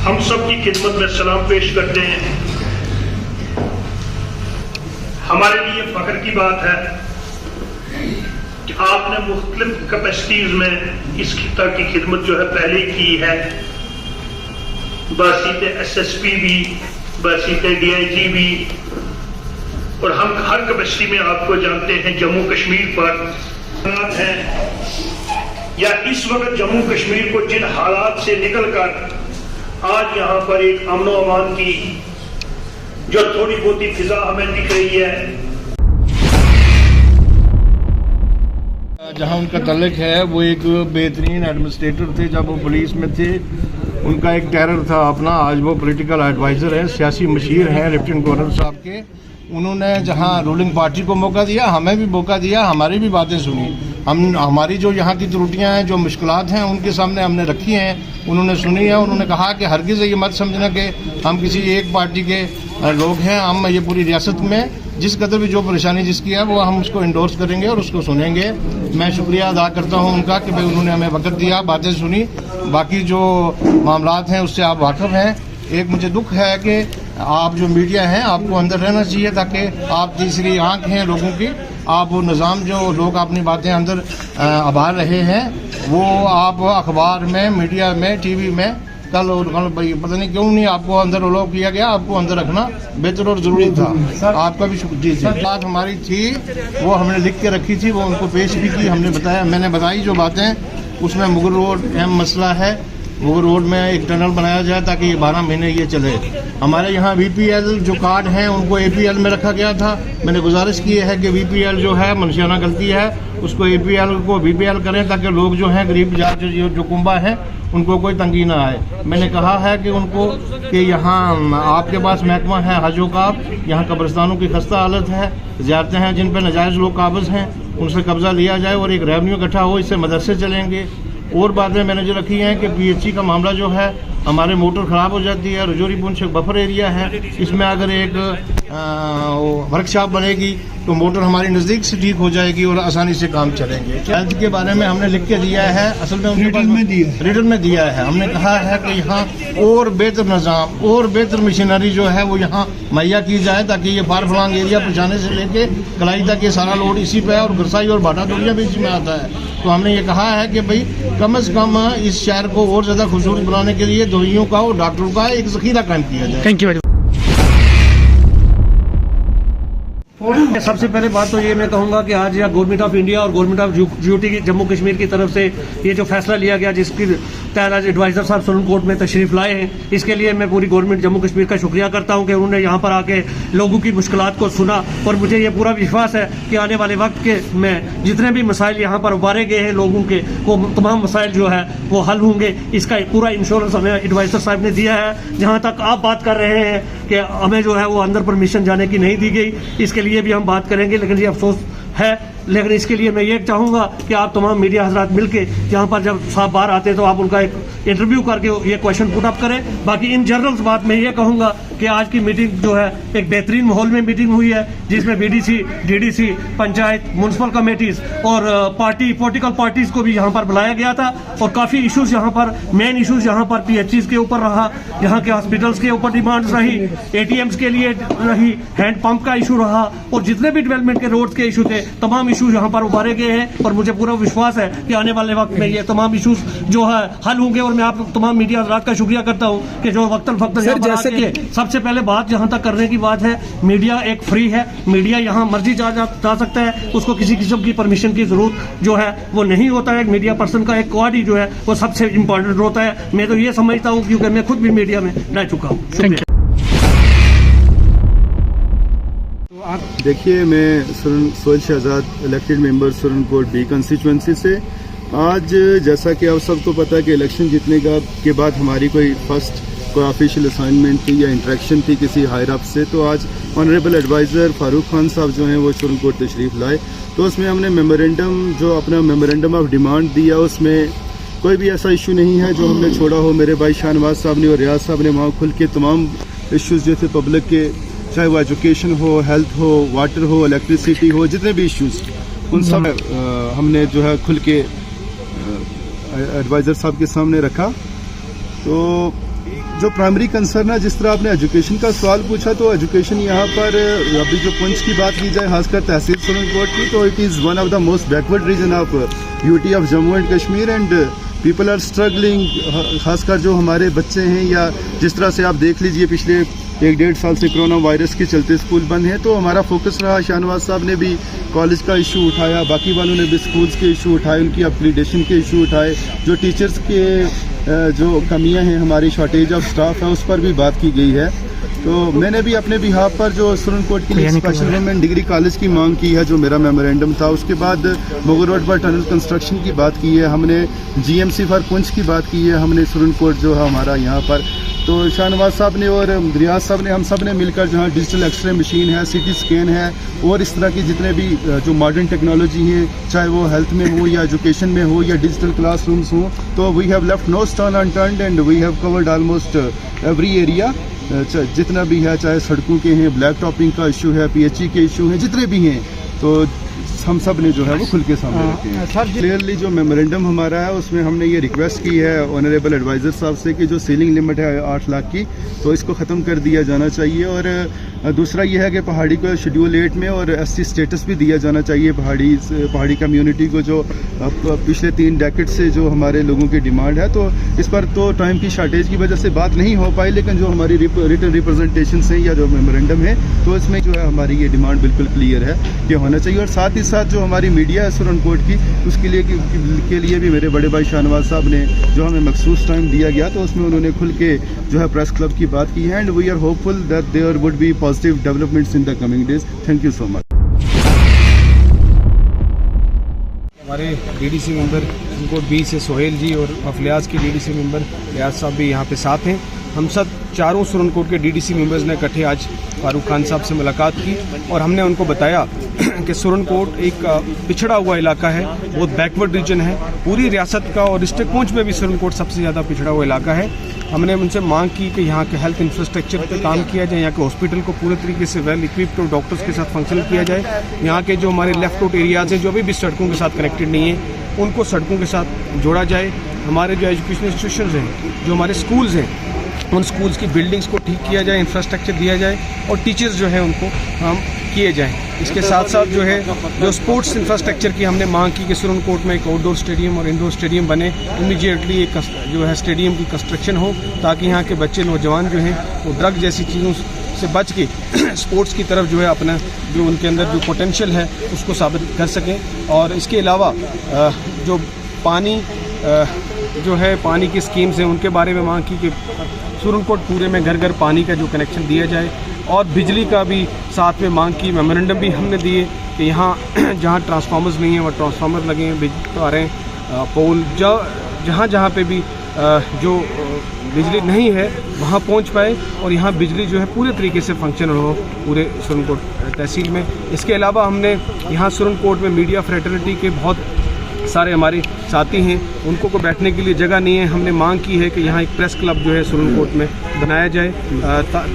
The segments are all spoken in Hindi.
हम सब की खिदमत में सलाम पेश करते हैं। हमारे लिए फख्र की बात है कि आपने मुख्तलिफ कैपेसिटीज में इस खिता की खिदमत जो है पहले की है। बासीते SSP भी, बासीते DIG भी, और हम हर कैपेसिटी में आपको जानते हैं। जम्मू कश्मीर पर है या इस वक्त जम्मू कश्मीर को जिन हालात से निकलकर आज यहाँ पर एक अमन व अमान की जो थोड़ी बहुत फिजा हमें दिख रही है, जहाँ उनका तल्लुक है वो एक बेहतरीन एडमिनिस्ट्रेटर थे जब वो पुलिस में थे। उनका एक टेरर था अपना, आज वो पॉलिटिकल एडवाइज़र हैं, सियासी मशीर हैं लेफ्टिनेंट गवर्नर साहब के। उन्होंने जहाँ रूलिंग पार्टी को मौका दिया, हमें भी मौका दिया, हमारी भी बातें सुनी। हमारी जो यहाँ की त्रुटियाँ हैं, जो मुश्किलात हैं, उनके सामने हमने रखी हैं, उन्होंने सुनी है। उन्होंने कहा कि हरगिज़ ये मत समझना कि हम किसी एक पार्टी के लोग हैं। हम ये पूरी रियासत में जिस कदर भी जो परेशानी जिसकी है वो हम उसको इंडोर्स करेंगे और उसको सुनेंगे। मैं शुक्रिया अदा करता हूँ उनका कि भाई उन्होंने हमें वक्त दिया, बातें सुनी। बाकी जो मामलात हैं उससे आप वाकिफ़ हैं। एक मुझे दुख है कि आप जो मीडिया हैं आपको अंदर रहना चाहिए ताकि आप तीसरी आंख हैं लोगों की। आप वो निज़ाम जो लोग अपनी बातें अंदर आभार रहे हैं वो आप अखबार में, मीडिया में, TV में कल पता नहीं क्यों नहीं आपको अंदर अलाउ किया गया। आपको अंदर रखना बेहतर और ज़रूरी था। आपका भी शुक्रिया। बात हमारी थी वो हमने लिख के रखी थी, वो उनको पेश भी की। हमने बताया, मैंने बताई जो बातें उसमें मुगल रोड अहम मसला है। मुगल रोड में एक टनल बनाया जाए ताकि ये 12 महीने ये चले। हमारे यहाँ VPL जो कार्ड हैं उनको APL में रखा गया था। मैंने गुजारिश की है कि VPL जो है मनशियाना गलती है, उसको APL को VPL करें ताकि लोग जो हैं गरीब जो कुंबा हैं उनको कोई तंगी ना आए। मैंने कहा है कि उनको कि यहाँ आपके पास महकमा है हजों का, यहाँ कब्रिस्तानों की खस्ता हालत है, ज़ियारतें हैं जिन पर नाजायज़ लोग काबिज हैं, उनसे कब्ज़ा लिया जाए और एक रेवन्यू इकट्ठा हो, इससे मदरसे चलेंगे। और बातें मैंने जो रखी हैं कि PHC का मामला जो है, हमारे मोटर ख़राब हो जाती है। रजौरी पुंछ एक बफर एरिया है, इसमें अगर एक वर्कशॉप बनेगी तो मोटर हमारी नज़दीक से ठीक हो जाएगी और आसानी से काम चलेंगे। हेल्थ के बारे में हमने लिख के दिया है, असल में रिटर्न में दिया है। हमने कहा है कि यहाँ और बेहतर निज़ाम और बेहतर मशीनरी जो है वो यहाँ मुहैया की जाए ताकि ये फार फलांग एरिया पहुँचाने से लेके कलाई तक ये सारा लोड इसी पे है और गुरसाई और भाटा दुनिया भी इसी में आता है। तो हमने ये कहा है कि भाई कम से कम इस शहर को और ज़्यादा खूबसूरत बनाने के लिए दवाइयों का और डॉक्टरों का एक ज़ख़ीरा कायम किया जाए। Thank you. सबसे पहले बात तो ये मैं कहूँगा कि आज यहाँ गवर्नमेंट ऑफ इंडिया और government of UT Jammu Kashmir की तरफ से ये जो फैसला लिया गया जिसकी तहत आज एडवाइज़र साहब सुप्रीम कोर्ट में तशरीफ लाए हैं, इसके लिए मैं पूरी गवर्नमेंट जम्मू कश्मीर का शुक्रिया करता हूँ कि उन्होंने यहाँ पर आके लोगों की मुश्किलात को सुना। और मुझे ये पूरा विश्वास है कि आने वाले वक्त के में जितने भी मसाइल यहाँ पर उबारे गए हैं लोगों के, वो तमाम मसाइल जो है वो हल होंगे। इसका पूरा इंश्योरेंस हमें एडवाइज़र साहब ने दिया है। जहाँ तक आप बात कर रहे हैं कि हमें जो है वो अंदर परमिशन जाने की नहीं दी गई, इसके लिए भी हम बात करेंगे, लेकिन ये अफसोस है। लेकिन इसके लिए मैं ये चाहूँगा कि आप तमाम मीडिया हजरात मिलके यहाँ पर जब साहब बाहर आते हैं तो आप उनका एक इंटरव्यू करके ये क्वेश्चन पुट अप करें। बाकी इन जनरल बात मैं ये कहूँगा कि आज की मीटिंग जो है एक बेहतरीन माहौल में मीटिंग हुई है जिसमें BDC, DDC, panchayat, municipal committees और पॉलिटिकल पार्टीज़ को भी यहाँ पर बुलाया गया था। और काफ़ी इशूज़ यहाँ पर, मेन इशूज़ यहाँ पर PHCs के ऊपर रहा, यहाँ के हॉस्पिटल्स के ऊपर डिमांड्स रही, ATMs के लिए रही, हैंड पंप का इशू रहा और जितने भी डेवलपमेंट के रोड्स के इशू थे, तमाम इशूज़ यहाँ पर उभारे गए हैं। और मुझे पूरा विश्वास है कि आने वाले वक्त में ये तमाम इशूज़ जो है हल होंगे। और मैं आप तमाम मीडिया हजरात का शुक्रिया करता हूँ कि जो वक्तन सबसे पहले बात जहाँ तक करने की बात है, मीडिया एक फ्री है, मीडिया यहाँ मर्जी जा सकता है, उसको किसी किस्म की परमिशन की जरूरत जो है वो नहीं होता है। मीडिया पर्सन का एक क्वाड ही जो है वो सबसे इम्पोर्टेंट होता है। मैं तो ये समझता हूँ क्योंकि मैं खुद भी मीडिया में रह चुका हूँ। देखिए, मैं Sohail Shahzad elected member Surankote B constituency से। आज जैसा कि आप सबको पता है कि इलेक्शन जीतने के बाद हमारी कोई ऑफिशियल असाइनमेंट थी या इंटरेक्शन थी किसी हायर अप से, तो आज ऑनरेबल एडवाइज़र फारूक खान साहब जो हैं वो सुरनकोट तशरीफ़ लाए। तो उसमें हमने अपना मेमोरेंडम ऑफ डिमांड दिया। उसमें कोई भी ऐसा इशू नहीं है जो हमने छोड़ा हो। मेरे भाई शाहनवाज साहब ने और रियाज साहब ने वहाँ खुल के तमाम इशूज़ जो थे पब्लिक के, चाहे वो एजुकेशन हो, हेल्थ हो, वाटर हो, इलेक्ट्रिसिटी हो, जितने भी इश्यूज़ उन सब हमने जो है खुल के एडवाइज़र साहब के सामने रखा। तो जो प्राइमरी कंसर्न है, जिस तरह आपने एजुकेशन का सवाल पूछा, तो एजुकेशन यहाँ पर अभी जो पुंछ की बात की जाए, खासकर तहसील सुरनकोट की, तो it is one of the most backward region of UT of Jammu and Kashmir and people are struggling. खासकर जो हमारे बच्चे हैं, या जिस तरह से आप देख लीजिए पिछले 1-1.5 साल से कोरोना वायरस के चलते स्कूल बंद हैं, तो हमारा फोकस रहा। शाहनवाज साहब ने भी कॉलेज का इशू उठाया, बाकी वालों ने भी स्कूल्स के इशू उठाए, उनकी अपग्रेडेशन के इशू उठाए, जो टीचर्स के जो कमियां हैं, हमारी शॉर्टेज ऑफ स्टाफ है, उस पर भी बात की गई है। तो मैंने भी अपने बिहाफ पर जो सुरनकोट के लिए स्पेशल गवर्नमेंट डिग्री कॉलेज की मांग की है, जो मेरा मेमोरेंडम था, उसके बाद मुगल रोड पर टनल कंस्ट्रक्शन की बात की है, हमने जीएमसी फॉर पुंछ की बात की है, हमने सुरनकोट जो है हमारा यहाँ पर, तो शाहनवाज साहब ने और रियाज साहब ने, हम सब ने मिलकर जहाँ डिजिटल एक्सरे मशीन है, सीटी स्कैन है, और इस तरह की जितने भी जो मॉडर्न टेक्नोलॉजी हैं, चाहे वो हेल्थ में हो या एजुकेशन में हो या डिजिटल क्लासरूम्स हों, तो we have left no stone unturned and we have covered almost every area जितना भी है, चाहे सड़कों के हैं, ब्लैक टॉपिंग का इशू है, पीएचई के इशू हैं, जितने भी हैं, तो हम सब ने जो है वो खुल के सामने रखे हैं। सर क्लियरली जो मेमोरेंडम हमारा है, उसमें हमने ये रिक्वेस्ट की है ऑनरेबल एडवाइज़र साहब से कि जो सीलिंग लिमिट है 8 लाख की, तो इसको ख़त्म कर दिया जाना चाहिए। और दूसरा ये है कि पहाड़ी को शेड्यूल 8 में और SC स्टेटस भी दिया जाना चाहिए पहाड़ी कम्युनिटी को, जो पिछले 3 डेकेड से जो हमारे लोगों की डिमांड है। तो इस पर तो टाइम की शार्टेज की वजह से बात नहीं हो पाई, लेकिन जो हमारी रिटन रिप्रेजेंटेशन हैं या जो मेमोरेंडम है, तो इसमें जो है हमारी ये डिमांड बिल्कुल क्लियर है कि होना चाहिए। और साथ ही साथ जो हमारी मीडिया है सुरनकोट की, उसके लिए भी मेरे बड़े भाई शाहनवाज साहब ने जो हमें मखसूस टाइम दिया गया, तो उसमें उन्होंने खुल के जो है प्रेस क्लब की बात की है, and we are hopeful that there would be positive developments in the coming days. Thank you so much. हमारे डीडीसी मेंबर सुरनकोट बी से सोहेल जी और अफलियाज के डीडीसी मेंबर रियाज साहब भी यहाँ पे साथ हैं। हम सब चारों सुरनकोट के डीडीसी मेंबर्स ने इकट्ठे आज फारूक खान साहब से मुलाकात की और हमने उनको बताया कि सुरनकोट एक पिछड़ा हुआ इलाका है, बहुत बैकवर्ड रीजन है पूरी रियासत का, और डिस्ट्रिक्ट पुंछ में भी सुरनकोट सबसे ज़्यादा पिछड़ा हुआ इलाका है। हमने उनसे मांग की कि यहाँ के हेल्थ इंफ्रास्ट्रक्चर पर काम किया जाए, यहाँ के हॉस्पिटल को पूरे तरीके से वेल इक्विप्ड और डॉक्टर्स के साथ फंक्शन किया जाए। यहाँ के जो हमारे लेफ्ट आउट एरियाज़ हैं, जो अभी भी सड़कों के साथ कनेक्टेड नहीं है, उनको सड़कों के साथ जोड़ा जाए। हमारे जो एजुकेशन इंस्टीट्यूशंस हैं, जो हमारे स्कूल्स हैं, उन स्कूल्स की बिल्डिंग्स को ठीक किया जाए, इंफ्रास्ट्रक्चर दिया जाए, और टीचर्स जो है उनको हम किए जाएं। इसके साथ साथ जो है जो स्पोर्ट्स इंफ्रास्ट्रक्चर की हमने मांग की कि सुरनकोट में एक आउटडोर स्टेडियम और इंडोर स्टेडियम बने, इमीडिएटली एक जो है स्टेडियम की कंस्ट्रक्शन हो, ताकि यहाँ के बच्चे नौजवान जो हैं वो ड्रग जैसी चीज़ों से बच के स्पोर्ट्स की तरफ जो है अपना जो उनके अंदर जो पोटेंशियल है उसको साबित कर सकें। और इसके अलावा जो पानी जो है पानी की स्कीम्स हैं, उनके बारे में मांग की कि सुरनकोट पूरे में घर घर पानी का जो कनेक्शन दिया जाए, और बिजली का भी साथ में मांग की। मेमोरेंडम भी हमने दिए कि यहाँ जहाँ ट्रांसफार्मर्स नहीं हैं वो ट्रांसफार्मर लगे हैं, बिजली आ रहे हैं, पोल जहाँ जहाँ पे भी जो बिजली नहीं है वहाँ पहुँच पाए, और यहाँ बिजली जो है पूरे तरीके से फंक्शनल हो पूरे सुरनकोट तहसील में। इसके अलावा हमने यहाँ सुरनकोट में मीडिया फ्रेटर्निटी के बहुत सारे हमारे साथी हैं, उनको को बैठने के लिए जगह नहीं है। हमने मांग की है कि यहाँ एक प्रेस क्लब जो है सुरनकोट में बनाया जाए,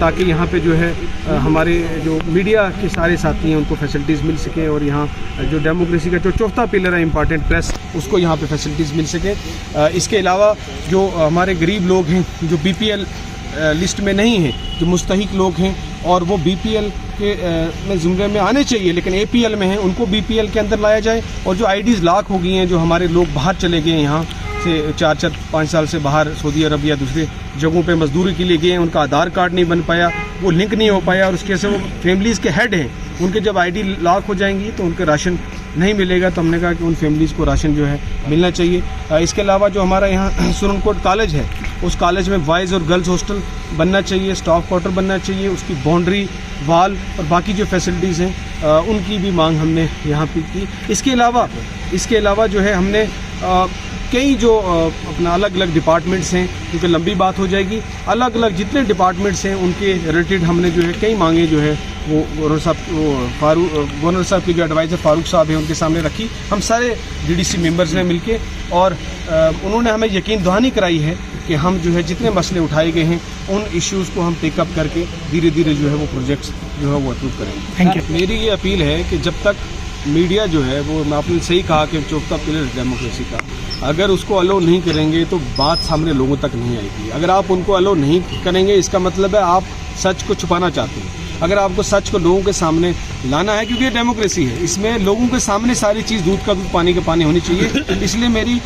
ताकि यहाँ पे जो है हमारे जो मीडिया के सारे साथी हैं उनको फैसिलिटीज़ मिल सकें, और यहाँ जो डेमोक्रेसी का जो चौथा पिलर है इम्पॉर्टेंट प्रेस, उसको यहाँ पे फैसिलिटीज़ मिल सकें। इसके अलावा जो हमारे गरीब लोग हैं जो BPL लिस्ट में नहीं हैं, जो मुस्तहिक लोग हैं और वो BPL के में ज़ुमरे में आने चाहिए लेकिन APL में हैं, उनको BPL के अंदर लाया जाए। और जो IDs लाख हो गई हैं, जो हमारे लोग बाहर चले गए हैं यहाँ से 4-5 साल से बाहर सऊदी अरब या दूसरे जगहों पे मजदूरी के लिए गए हैं, उनका आधार कार्ड नहीं बन पाया, वो लिंक नहीं हो पाया, और उसके से वो फैमिलीज़ के हेड हैं, उनके जब ID लॉक हो जाएंगी तो उनके राशन नहीं मिलेगा। तो हमने कहा कि उन फैमिलीज़ को राशन जो है मिलना चाहिए। इसके अलावा जो हमारा यहाँ सुरनकोट कॉलेज है, उस कॉलेज में बॉयज़ और गर्ल्स हॉस्टल बनना चाहिए, स्टाफ क्वार्टर बनना चाहिए, उसकी बाउंड्री वाल और बाकी जो फैसिलिटीज़ हैं उनकी भी मांग हमने यहाँ पे की। इसके अलावा जो है हमने कई जो अपना अलग अलग डिपार्टमेंट्स हैं, क्योंकि लंबी बात हो जाएगी, अलग अलग जितने डिपार्टमेंट्स हैं उनके रिलेटेड हमने जो है कई मांगे जो है वो गवर्नर साहब के जो एडवाइज़र फारूक साहब हैं उनके सामने रखी, हम सारे DDC मेंबर्स ने मिलके, और उन्होंने हमें यकीन दहानी कराई है कि हम जो है जितने मसले उठाए गए हैं उन इश्यूज़ को हम पिकअप करके धीरे धीरे जो है वो प्रोजेक्ट्स जो है वो अप्रूव करेंगे। Thank you. मेरी ये अपील है कि जब तक मीडिया जो है वो, आपने सही कहा कि चौथा पिलर डेमोक्रेसी का, अगर उसको अलो नहीं करेंगे तो बात सामने लोगों तक नहीं आएगी। अगर आप उनको अलो नहीं करेंगे, इसका मतलब है आप सच को छुपाना चाहते हैं। अगर आपको सच को लोगों के सामने लाना है, क्योंकि ये डेमोक्रेसी है, इसमें लोगों के सामने सारी चीज़ दूध का दूध पानी का पानी होनी चाहिए। इसलिए मेरी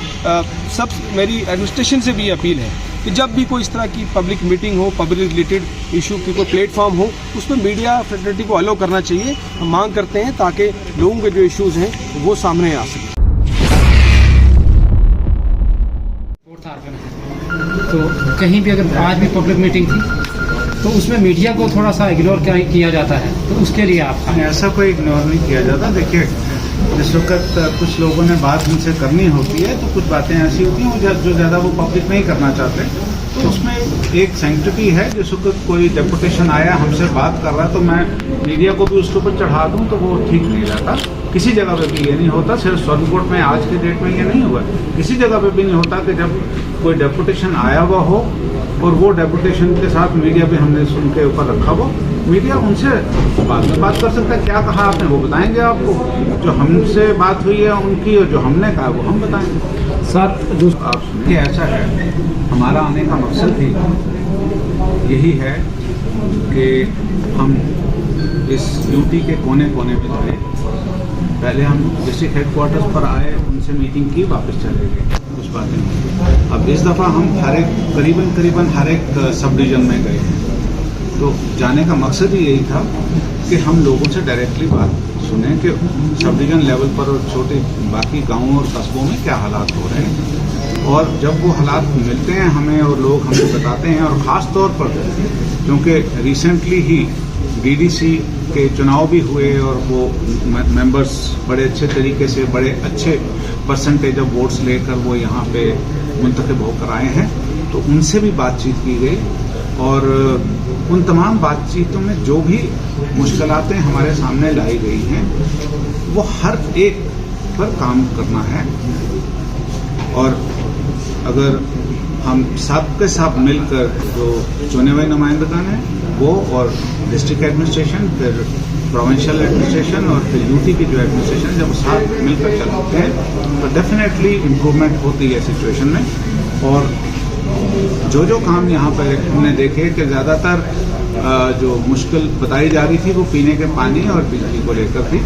एडमिनिस्ट्रेशन से भी अपील है कि जब भी कोई इस तरह की पब्लिक मीटिंग हो, पब्लिक रिलेटेड इशू की कोई प्लेटफॉर्म हो, उसमें मीडिया फ्रेटर्निटी को अलो करना चाहिए। हम मांग करते हैं ताकि लोगों के जो इश्यूज़ हैं वो सामने आ सकें। तो कहीं भी अगर आज भी पब्लिक मीटिंग थी तो उसमें मीडिया को थोड़ा सा इग्नोर किया जाता है, तो उसके लिए आप ऐसा कोई इग्नोर नहीं किया जाता। देखिए, जिस वक्त कुछ लोगों ने बात हमसे करनी होती है तो कुछ बातें ऐसी होती हैं जो ज़्यादा वो पब्लिक नहीं करना चाहते, तो उसमें एक सैंक्टिटी है। जिस वक्त कोई डेपुटेशन आया हमसे बात कर रहा है तो मैं मीडिया को भी उसके ऊपर चढ़ा दूं तो वो ठीक नहीं रहता। किसी जगह पे भी ये नहीं होता, सिर्फ सुप्रीम कोर्ट में आज के डेट में ये नहीं हुआ, किसी जगह पे भी नहीं होता कि जब कोई डेपुटेशन आया हुआ हो और वो डेपुटेशन के साथ मीडिया भी हमने उनके ऊपर रखा हो, मीडिया उनसे बाद में बात कर सकता है। क्या कहा आपने वो बताएंगे आपको, जो हमसे बात हुई है उनकी और जो हमने कहा वो हम बताएंगे। सर आप सुनिए, ऐसा है, हमारा आने का मकसद ही यही है कि हम इस यूटी के कोने कोने में जाए। पहले हम डिस्ट्रिक्ट हेडक्वार्टर्स पर आए, उनसे मीटिंग की, वापस चले गए, कुछ बातें नहीं। अब इस दफ़ा हम करीबन हर एक सब डिवीजन में गए हैं। तो जाने का मकसद ही यही था कि हम लोगों से डायरेक्टली बात सुने कि सब डिवीजन लेवल पर और छोटे बाकी गांवों और कस्बों में क्या हालात हो रहे हैं। और जब वो हालात मिलते हैं हमें और लोग हमें बताते हैं, और ख़ास तौर पर क्योंकि रिसेंटली ही डीडीसी के चुनाव भी हुए और वो मेंबर्स बड़े अच्छे तरीके से, बड़े अच्छे परसेंटेज ऑफ वोट्स लेकर वो यहाँ पे मुंतखब होकर आए हैं, तो उनसे भी बातचीत की गई। और उन तमाम बातचीतों में जो भी मुश्किलातें हमारे सामने लाई गई हैं वो हर एक पर काम करना है। और अगर हम सब के सब मिलकर, जो चुने हुए नुमाइंदगान हैं वो, और डिस्ट्रिक्ट एडमिनिस्ट्रेशन, फिर प्रोविंशियल एडमिनिस्ट्रेशन और फिर यूटी की जो एडमिनिस्ट्रेशन, जब साथ मिलकर चलते हैं तो डेफिनेटली इम्प्रूवमेंट होती है सिचुएशन में। और जो काम यहाँ पर हमने देखे कि ज़्यादातर जो मुश्किल बताई जा रही थी वो पीने के पानी और बिजली को लेकर थी,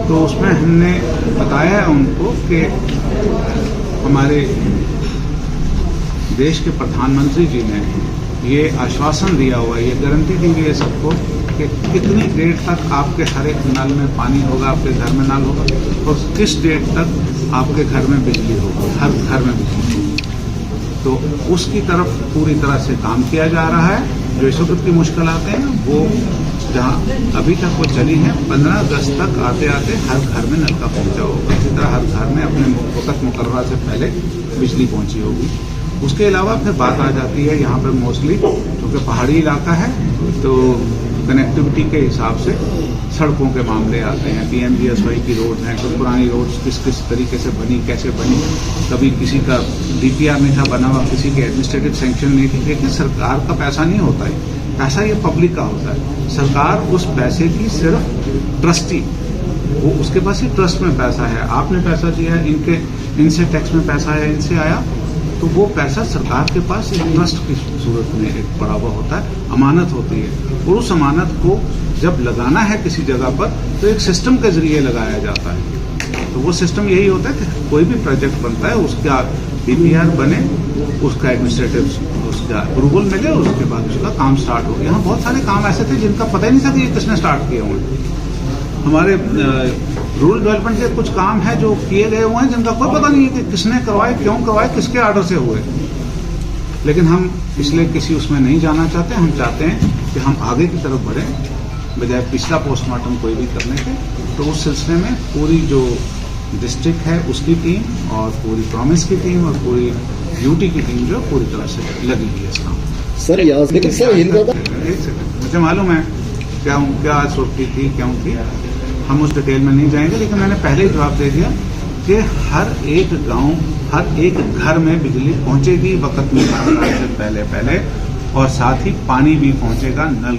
तो उसमें हमने बताया उनको कि हमारे देश के प्रधानमंत्री जी ने ये आश्वासन दिया हुआ है, ये गारंटी दी हुई है सबको कि कितनी देर तक आपके हर एक नल में पानी होगा, आपके घर में नल होगा, और किस डेट तक आपके घर में बिजली होगी, हर घर में बिजली होगी। तो उसकी तरफ पूरी तरह से काम किया जा रहा है। जो इस वक्त की मुश्किलातें हैं वो जहाँ अभी तक वो चली हैं, 15 अगस्त तक आते आते हर घर में नल का पहुँचा होगा, इसी तरह हर घर में अपने वक्त मुकर्रर से पहले बिजली पहुँची होगी। उसके अलावा फिर बात आ जाती है यहाँ पर मोस्टली क्योंकि पहाड़ी इलाका है तो कनेक्टिविटी के हिसाब से सड़कों के मामले आते हैं। PMGSY की रोड हैं, तो पुरानी रोड्स किस तरीके से बनी, कैसे बनी, कभी किसी का DPR नहीं था बना हुआ, किसी के एडमिनिस्ट्रेटिव सैंक्शन नहीं थी। लेकिन सरकार का पैसा नहीं होता है, पैसा ये पब्लिक का होता है। सरकार उस पैसे की सिर्फ ट्रस्टी, वो उसके पास ही ट्रस्ट में पैसा है, आपने पैसा दिया है, इनसे टैक्स में पैसा है, इनसे आया, तो वो पैसा सरकार के पास एक ट्रस्ट की सूरत में एक पड़ा हुआ होता है, अमानत होती है। और उस अमानत को जब लगाना है किसी जगह पर तो एक सिस्टम के जरिए लगाया जाता है। तो वो सिस्टम यही होता है कि कोई भी प्रोजेक्ट बनता है उसका DPR बने, उसका एडमिनिस्ट्रेटिव उसका अप्रूवल मिले, उसके बाद उसका काम स्टार्ट हो। यहाँ बहुत सारे काम ऐसे थे जिनका पता ही नहीं था कि ये किसने स्टार्ट किए हुए। हमारे रूरल डेवलपमेंट के कुछ काम है जो किए गए हुए हैं जिनका कोई पता नहीं है कि किसने करवाए, क्यों करवाए, किसके आर्डर से हुए। लेकिन हम इसलिए किसी उसमें नहीं जाना चाहते। हम चाहते हैं कि हम आगे की तरफ बढ़ें बजाय पिछला पोस्टमार्टम कोई भी करने के। तो उस सिलसिले में पूरी जो डिस्ट्रिक्ट है उसकी टीम और पूरी प्रॉमिस की टीम और पूरी यूटी की टीम जो पूरी तरह से लगी हुई है इस काम। सर लेकिन सर मुझे मालूम है क्या सोचती थी, क्यों थी, हम उस डिटेल में नहीं जाएंगे। लेकिन मैंने पहले ही जवाब दे दिया कि हर एक गांव, हर एक घर में बिजली पहुंचेगी वक्त में से पहले और साथ ही पानी भी पहुंचेगा नल